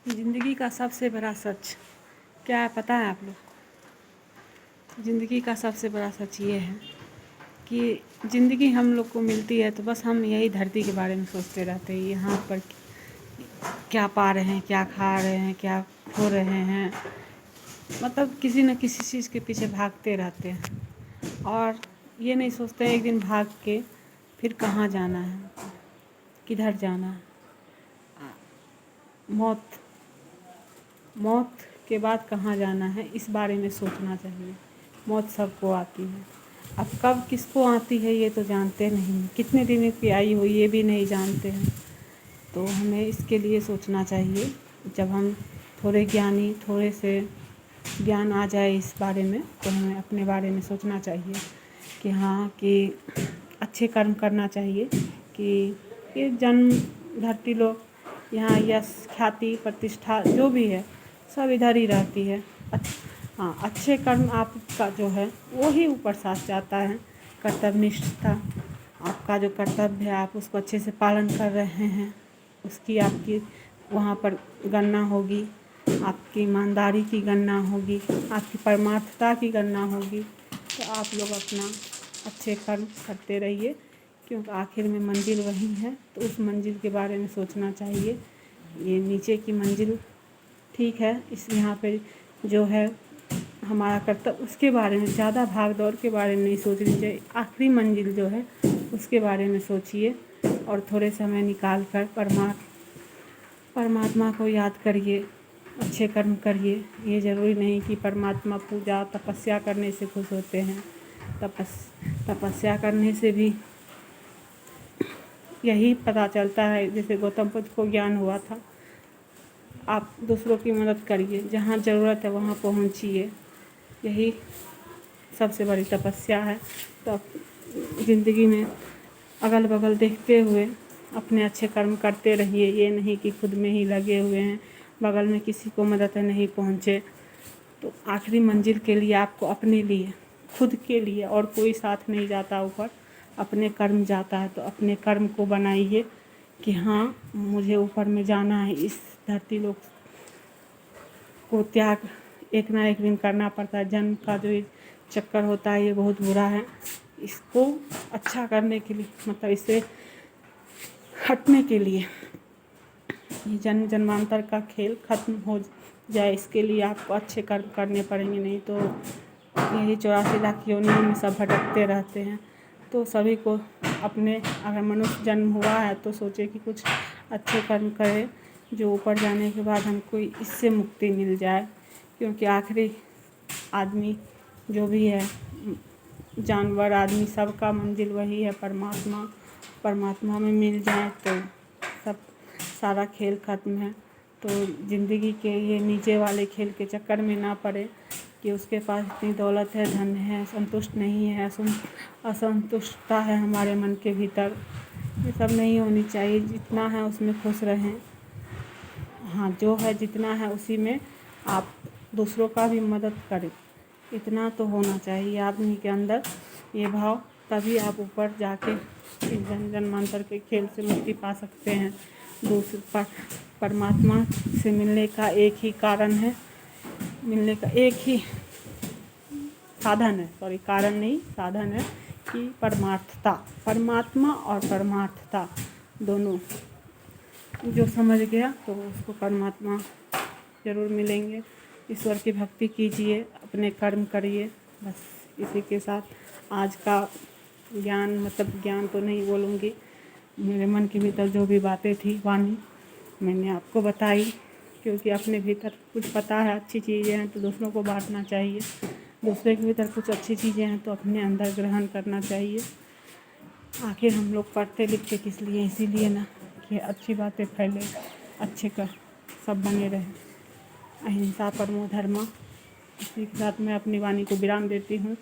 ज़िंदगी का सबसे बड़ा सच क्या है पता है आप लोग? ज़िंदगी का सबसे बड़ा सच ये है कि ज़िंदगी हम लोग को मिलती है तो बस हम यही धरती के बारे में सोचते रहते हैं। यहाँ पर क्या पा रहे हैं, क्या खा रहे हैं, क्या खो रहे हैं, मतलब किसी न किसी चीज़ के पीछे भागते रहते हैं और ये नहीं सोचते एक दिन भाग के फिर कहाँ जाना है, किधर जाना है। मौत के बाद कहाँ जाना है इस बारे में सोचना चाहिए। मौत सबको आती है, अब कब किसको आती है ये तो जानते नहीं, कितने दिन की आई हो ये भी नहीं जानते हैं। तो हमें इसके लिए सोचना चाहिए। जब हम थोड़े से ज्ञान आ जाए इस बारे में तो हमें अपने बारे में सोचना चाहिए कि हाँ कि अच्छे कर्म करना चाहिए कि ये जन्म धरती लोग यहाँ यश ख्याति प्रतिष्ठा जो भी है सब इधर ही रहती है। हाँ, अच्छे कर्म आपका जो है वो ही ऊपर साथ जाता है। कर्तव्यनिष्ठता आपका जो कर्तव्य है आप उसको अच्छे से पालन कर रहे हैं, उसकी आपकी वहाँ पर गणना होगी, आपकी ईमानदारी की गणना होगी, आपकी परमार्थता की गणना होगी। तो आप लोग अपना अच्छे कर्म करते रहिए क्योंकि आखिर में मंजिल वही है। तो उस मंजिल के बारे में सोचना चाहिए। ये नीचे की मंजिल ठीक है, इस यहाँ पे जो है हमारा कर्तव्य उसके बारे में ज़्यादा भाग दौड़ के बारे में नहीं सोचनी चाहिए। आखिरी मंजिल जो है उसके बारे में सोचिए और थोड़े समय निकाल कर परमात्मा को याद करिए, अच्छे कर्म करिए। ये ज़रूरी नहीं कि परमात्मा पूजा तपस्या करने से खुश होते हैं। तपस्या करने से भी यही पता चलता है, जैसे गौतम बुद्ध को ज्ञान हुआ था। आप दूसरों की मदद करिए, जहाँ ज़रूरत है वहाँ पहुँचिए, यही सबसे बड़ी तपस्या है। तो ज़िंदगी में अगल बगल देखते हुए अपने अच्छे कर्म करते रहिए। ये नहीं कि खुद में ही लगे हुए हैं, बगल में किसी को मदद नहीं पहुँचे। तो आखिरी मंजिल के लिए आपको अपने लिए, खुद के लिए और कोई साथ नहीं जाता ऊपर, अपने कर्म जाता है। तो अपने कर्म को बनाइए कि हाँ मुझे ऊपर में जाना है। इस धरती लोग को त्याग एक ना एक दिन करना पड़ता है। जन्म का जो ये चक्कर होता है ये बहुत बुरा है। इसको अच्छा करने के लिए, मतलब इससे हटने के लिए, ये जन्म जन्मांतर का खेल खत्म हो जाए इसके लिए आपको अच्छे कर्म करने पड़ेंगे। नहीं तो यही 84 लाख योनियों में सब भटकते रहते हैं। तो सभी को अपने, अगर मनुष्य जन्म हुआ है तो सोचे कि कुछ अच्छे कर्म करे जो ऊपर जाने के बाद हमको इससे मुक्ति मिल जाए। क्योंकि आखिरी आदमी जो भी है, जानवर आदमी सबका मंजिल वही है परमात्मा। परमात्मा में मिल जाए तो सब सारा खेल खत्म है। तो ज़िंदगी के ये नीचे वाले खेल के चक्कर में ना पड़े कि उसके पास इतनी दौलत है, धन है, संतुष्ट नहीं है, असंतुष्टता है हमारे मन के भीतर। ये सब नहीं होनी चाहिए। जितना है उसमें खुश रहें। हाँ, जो है जितना है उसी में आप दूसरों का भी मदद करें, इतना तो होना चाहिए आदमी के अंदर ये भाव। तभी आप ऊपर जाके इस जन्म जन्मांतर के खेल से मुक्ति पा सकते हैं। परमात्मा से मिलने का एक ही कारण है, मिलने का एक ही साधन है, सॉरी कारण नहीं साधन है कि परमार्थता। परमात्मा और परमार्थता दोनों जो समझ गया तो उसको परमात्मा ज़रूर मिलेंगे। ईश्वर की भक्ति कीजिए, अपने कर्म करिए। बस इसी के साथ आज का ज्ञान, मतलब ज्ञान तो नहीं बोलूँगी, मेरे मन के भीतर जो भी बातें थी वाणी मैंने आपको बताई। क्योंकि अपने भीतर कुछ पता है, अच्छी चीज़ें हैं तो दूसरों को बांटना चाहिए। दूसरे के भीतर कुछ अच्छी चीज़ें हैं तो अपने अंदर ग्रहण करना चाहिए। आखिर हम लोग पढ़ते लिखते किस लिए? इसीलिए ना कि अच्छी बातें फैले, अच्छे का सब बने रहे। अहिंसा परमो धर्म। इसी के साथ मैं अपनी वाणी को विराम देती हूँ।